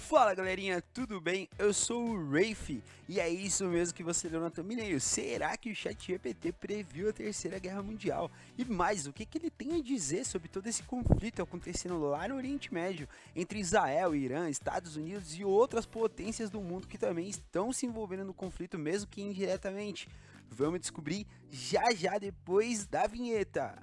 Fala galerinha, tudo bem? Eu sou o Rafe e é isso mesmo que você leu na thumbnail. Será que o ChatGPT previu a Terceira Guerra Mundial? E mais, o que ele tem a dizer sobre todo esse conflito acontecendo lá no Oriente Médio entre Israel, Irã, Estados Unidos e outras potências do mundo que também estão se envolvendo no conflito, mesmo que indiretamente? Vamos descobrir já já depois da vinheta.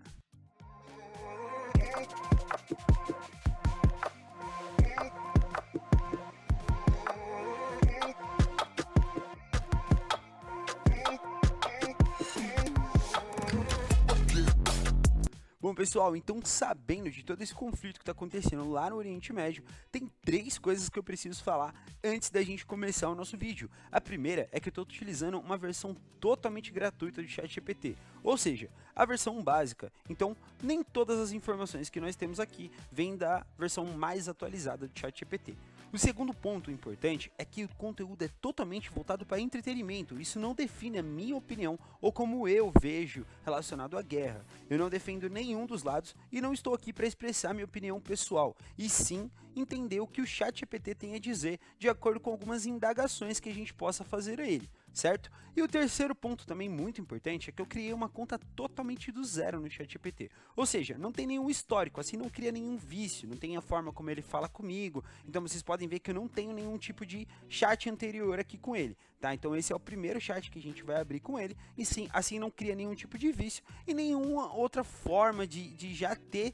Bom pessoal, então sabendo de todo esse conflito que está acontecendo lá no Oriente Médio, tem três coisas que eu preciso falar antes da gente começar o nosso vídeo. A primeira é que eu estou utilizando uma versão totalmente gratuita do ChatGPT, ou seja, a versão básica. Então nem todas as informações que nós temos aqui vêm da versão mais atualizada do ChatGPT. O segundo ponto importante é que o conteúdo é totalmente voltado para entretenimento. Isso não define a minha opinião ou como eu vejo relacionado à guerra. Eu não defendo nenhum dos lados e não estou aqui para expressar minha opinião pessoal, e sim entender o que o ChatGPT tem a dizer de acordo com algumas indagações que a gente possa fazer a ele, certo? E o terceiro ponto também muito importante é que eu criei uma conta totalmente do zero no ChatGPT, ou seja, não tem nenhum histórico, assim não cria nenhum vício, não tem a forma como ele fala comigo, então vocês podem ver que eu não tenho nenhum tipo de chat anterior aqui com ele, tá? Então esse é o primeiro chat que a gente vai abrir com ele, e sim, assim não cria nenhum tipo de vício e nenhuma outra forma de já ter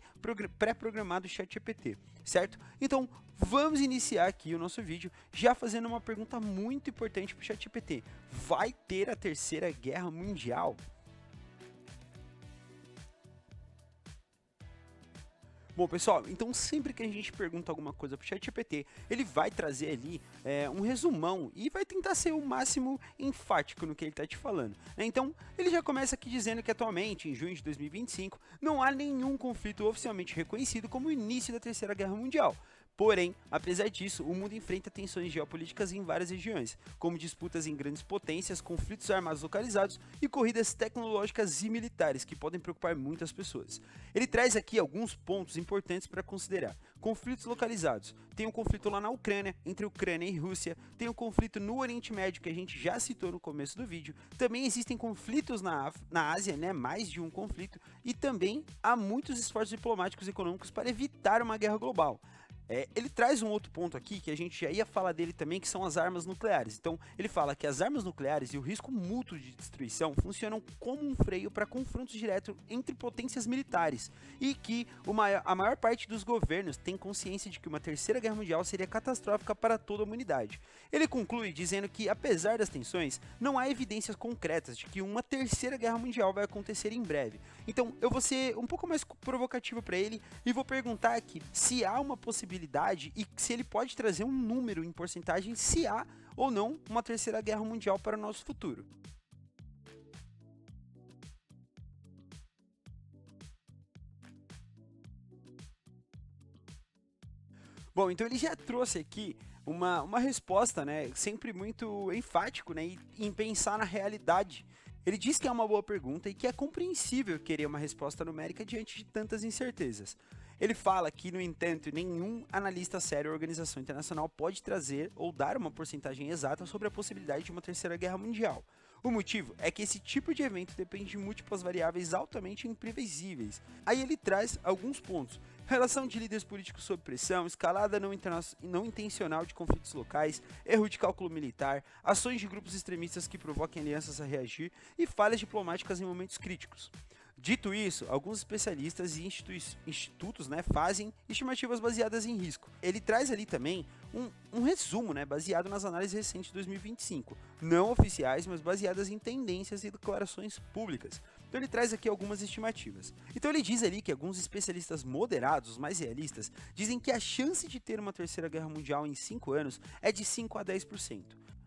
pré-programado o ChatGPT, certo? Então vamos iniciar aqui o nosso vídeo já fazendo uma pergunta muito importante para o ChatGPT. Vai ter a Terceira Guerra Mundial? Bom pessoal, então sempre que a gente pergunta alguma coisa para o ChatGPT, ele vai trazer ali um resumão e vai tentar ser o máximo enfático no que ele está te falando. Então ele já começa aqui dizendo que atualmente, em junho de 2025, não há nenhum conflito oficialmente reconhecido como o início da Terceira Guerra Mundial. Porém, apesar disso, o mundo enfrenta tensões geopolíticas em várias regiões, como disputas em grandes potências, conflitos armados localizados e corridas tecnológicas e militares que podem preocupar muitas pessoas. Ele traz aqui alguns pontos importantes para considerar. Conflitos localizados. Tem um conflito lá na Ucrânia, entre Ucrânia e Rússia. Tem um conflito no Oriente Médio, que a gente já citou no começo do vídeo. Também existem conflitos na Ásia, né? Mais de um conflito. E também há muitos esforços diplomáticos e econômicos para evitar uma guerra global. Ele traz um outro ponto aqui que a gente já ia falar dele também, que são as armas nucleares. Então ele fala que as armas nucleares e o risco mútuo de destruição funcionam como um freio para confrontos diretos entre potências militares, e que a maior parte dos governos tem consciência de que uma terceira guerra mundial seria catastrófica para toda a humanidade. Ele conclui dizendo que, apesar das tensões, não há evidências concretas de que uma terceira guerra mundial vai acontecer em breve. Então eu vou ser um pouco mais provocativo para ele e vou perguntar aqui se há uma possibilidade e se ele pode trazer um número em porcentagem se há ou não uma terceira guerra mundial para o nosso futuro. Bom, então ele já trouxe aqui uma resposta, né, sempre muito enfático, né, em pensar na realidade. Ele diz que é uma boa pergunta e que é compreensível querer uma resposta numérica diante de tantas incertezas. Ele fala que, no entanto, nenhum analista sério ou organização internacional pode trazer ou dar uma porcentagem exata sobre a possibilidade de uma terceira guerra mundial. O motivo é que esse tipo de evento depende de múltiplas variáveis altamente imprevisíveis. Aí ele traz alguns pontos. Relação de líderes políticos sob pressão, escalada não intencional de conflitos locais, erro de cálculo militar, ações de grupos extremistas que provoquem alianças a reagir e falhas diplomáticas em momentos críticos. Dito isso, alguns especialistas e institutos, né, fazem estimativas baseadas em risco. Ele traz ali também um resumo, né, baseado nas análises recentes de 2025, não oficiais, mas baseadas em tendências e declarações públicas. Então ele traz aqui algumas estimativas. Então ele diz ali que alguns especialistas moderados, os mais realistas, dizem que a chance de ter uma terceira guerra mundial em 5 anos é de 5 a 10%.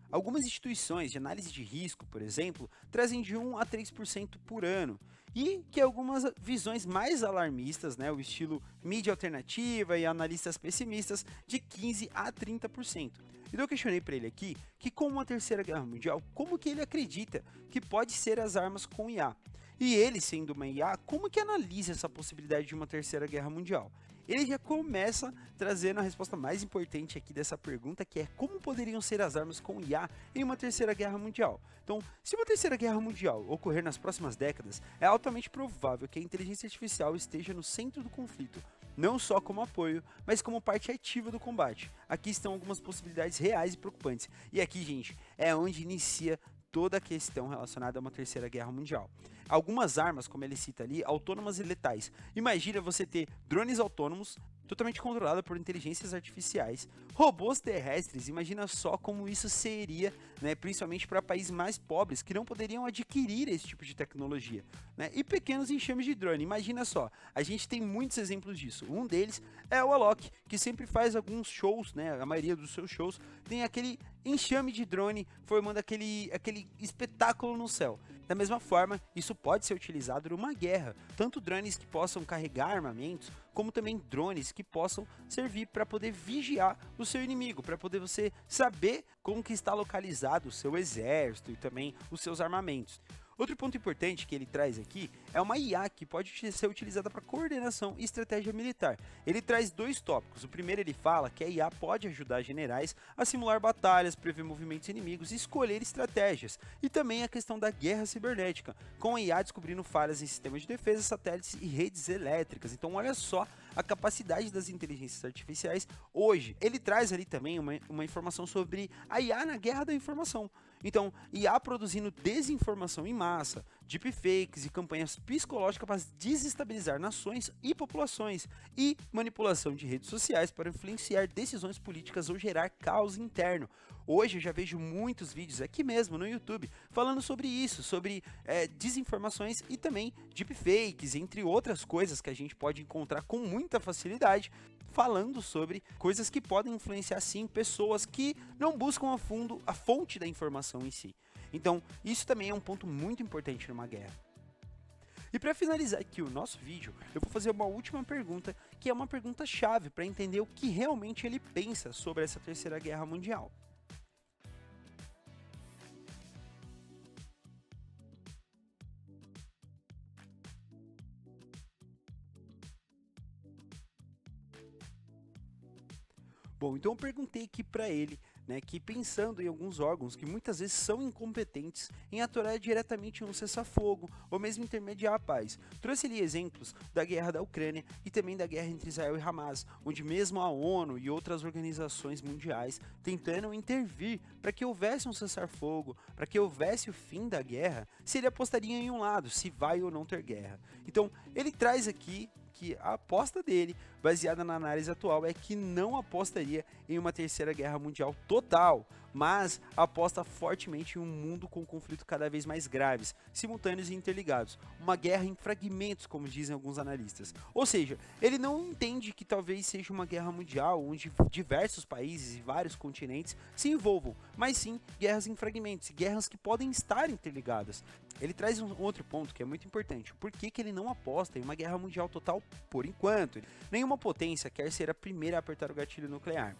Algumas instituições de análise de risco, por exemplo, trazem de 1 a 3% por ano, e que algumas visões mais alarmistas, né, o estilo mídia alternativa e analistas pessimistas, de 15 a 30%. Então eu questionei para ele aqui que, com uma terceira guerra mundial, como que ele acredita que pode ser as armas com IA? E ele, sendo uma IA, como que analisa essa possibilidade de uma terceira guerra mundial? ele já começa trazendo a resposta mais importante aqui dessa pergunta, que é como poderiam ser as armas com IA em uma terceira guerra mundial. Então, se uma terceira guerra mundial ocorrer nas próximas décadas, é altamente provável que a inteligência artificial esteja no centro do conflito, não só como apoio, mas como parte ativa do combate. Aqui estão algumas possibilidades reais e preocupantes. E aqui, gente, é onde inicia toda a questão relacionada a uma terceira guerra mundial. Algumas armas, como ele cita ali, autônomas e letais. Imagina você ter drones autônomos, totalmente controlados por inteligências artificiais, robôs terrestres, imagina só como isso seria, né, principalmente para países mais pobres, que não poderiam adquirir esse tipo de tecnologia, né, e pequenos enxames de drone, imagina só, a gente tem muitos exemplos disso, um deles é o Alok, que sempre faz alguns shows, né, a maioria dos seus shows tem aquele enxame de drone formando aquele espetáculo no céu. Da mesma forma, isso pode ser utilizado numa guerra, tanto drones que possam carregar armamentos, como também drones que possam servir para poder vigiar o seu inimigo, para poder você saber como que está localizado o seu exército e também os seus armamentos. Outro ponto importante que ele traz aqui é uma IA que pode ser utilizada para coordenação e estratégia militar. Ele traz dois tópicos. O primeiro, ele fala que a IA pode ajudar generais a simular batalhas, prever movimentos inimigos e escolher estratégias. E também a questão da guerra cibernética, com a IA descobrindo falhas em sistemas de defesa, satélites e redes elétricas. Então olha só a capacidade das inteligências artificiais hoje. Ele traz ali também uma informação sobre a IA na guerra da informação. Então, IA produzindo desinformação em massa, deepfakes e campanhas psicológicas para desestabilizar nações e populações, e manipulação de redes sociais para influenciar decisões políticas ou gerar caos interno. Hoje eu já vejo muitos vídeos aqui mesmo no YouTube falando sobre isso, sobre desinformações e também deepfakes, entre outras coisas que a gente pode encontrar com muita facilidade, falando sobre coisas que podem influenciar sim pessoas que não buscam a fundo a fonte da informação em si. Então, isso também é um ponto muito importante numa guerra. E para finalizar aqui o nosso vídeo, eu vou fazer uma última pergunta, que é uma pergunta chave para entender o que realmente ele pensa sobre essa terceira guerra mundial. Bom, então eu perguntei aqui para ele, né, que pensando em alguns órgãos que muitas vezes são incompetentes em atuar diretamente em um cessar-fogo ou mesmo intermediar a paz. Trouxe ali exemplos da guerra da Ucrânia e também da guerra entre Israel e Hamas, onde mesmo a ONU e outras organizações mundiais tentando intervir para que houvesse um cessar-fogo, para que houvesse o fim da guerra, se ele apostaria em um lado, se vai ou não ter guerra. Então, ele traz aqui que a aposta dele, baseada na análise atual, é que não apostaria em uma terceira guerra mundial total, mas aposta fortemente em um mundo com conflitos cada vez mais graves, simultâneos e interligados, uma guerra em fragmentos, como dizem alguns analistas. Ou seja, ele não entende que talvez seja uma guerra mundial onde diversos países e vários continentes se envolvam, mas sim guerras em fragmentos, guerras que podem estar interligadas. Ele traz um outro ponto que é muito importante. Por que ele não aposta em uma guerra mundial total por enquanto? Nenhuma potência quer ser a primeira a apertar o gatilho nuclear.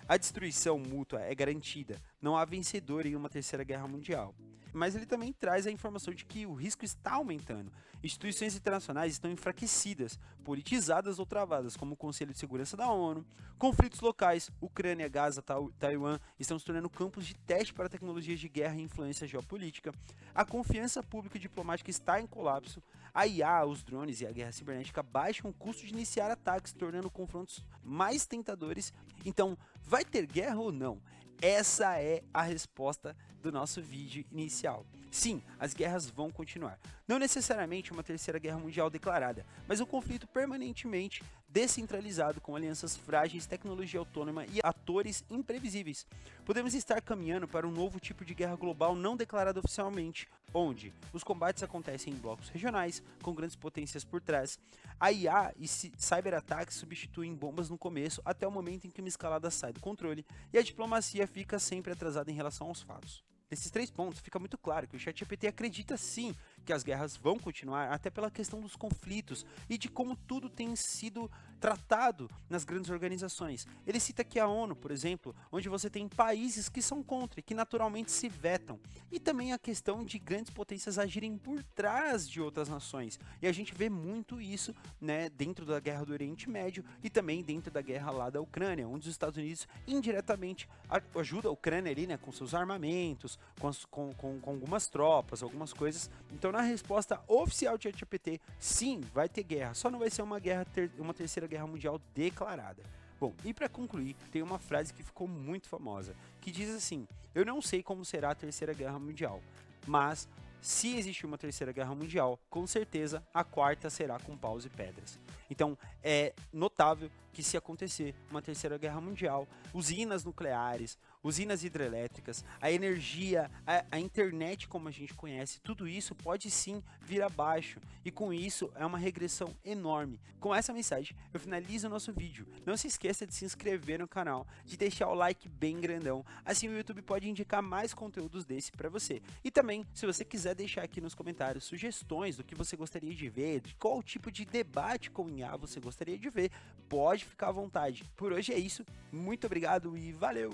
A destruição mútua é garantida, não há vencedor em uma terceira guerra mundial. Mas ele também traz a informação de que o risco está aumentando. Instituições internacionais estão enfraquecidas, politizadas ou travadas, como o Conselho de Segurança da ONU. Conflitos locais, Ucrânia, Gaza, Taiwan, estão se tornando campos de teste para tecnologias de guerra e influência geopolítica. A confiança pública e diplomática está em colapso. A IA, os drones e a guerra cibernética baixam o custo de iniciar ataques, tornando confrontos mais tentadores. Então, vai ter guerra ou não? Essa é a resposta do nosso vídeo inicial. Sim, as guerras vão continuar. Não necessariamente uma terceira guerra mundial declarada, mas um conflito permanentemente descentralizado com alianças frágeis, tecnologia autônoma e atores imprevisíveis. Podemos estar caminhando para um novo tipo de guerra global não declarada oficialmente, onde os combates acontecem em blocos regionais, com grandes potências por trás. A IA e cyberataques substituem bombas no começo até o momento em que uma escalada sai do controle e a diplomacia fica sempre atrasada em relação aos fatos. Desses 3 pontos, fica muito claro que o ChatGPT acredita sim que as guerras vão continuar, até pela questão dos conflitos e de como tudo tem sido tratado nas grandes organizações. Ele cita aqui a ONU, por exemplo, onde você tem países que são contra e que naturalmente se vetam. E também a questão de grandes potências agirem por trás de outras nações. E a gente vê muito isso, né, dentro da guerra do Oriente Médio e também dentro da guerra lá da Ucrânia, onde os Estados Unidos indiretamente ajuda a Ucrânia ali, né, com seus armamentos, com algumas tropas, algumas coisas. Então, na resposta oficial de ChatGPT, sim, vai ter guerra, só não vai ser uma terceira guerra mundial declarada. Bom, e para concluir, tem uma frase que ficou muito famosa, que diz assim: eu não sei como será a terceira guerra mundial, mas se existir uma terceira guerra mundial, com certeza a quarta será com paus e pedras. Então é notável que, se acontecer uma terceira guerra mundial, usinas nucleares, usinas hidrelétricas, a energia, a internet como a gente conhece, tudo isso pode sim vir abaixo, e com isso é uma regressão enorme. Com essa mensagem eu finalizo o nosso vídeo. Não se esqueça de se inscrever no canal, de deixar o like bem grandão, assim o YouTube pode indicar mais conteúdos desse para você. E também, se você quiser deixar aqui nos comentários sugestões do que você gostaria de ver, de qual tipo de debate com IA você gostaria de ver, pode ficar à vontade. Por hoje é isso, muito obrigado e valeu!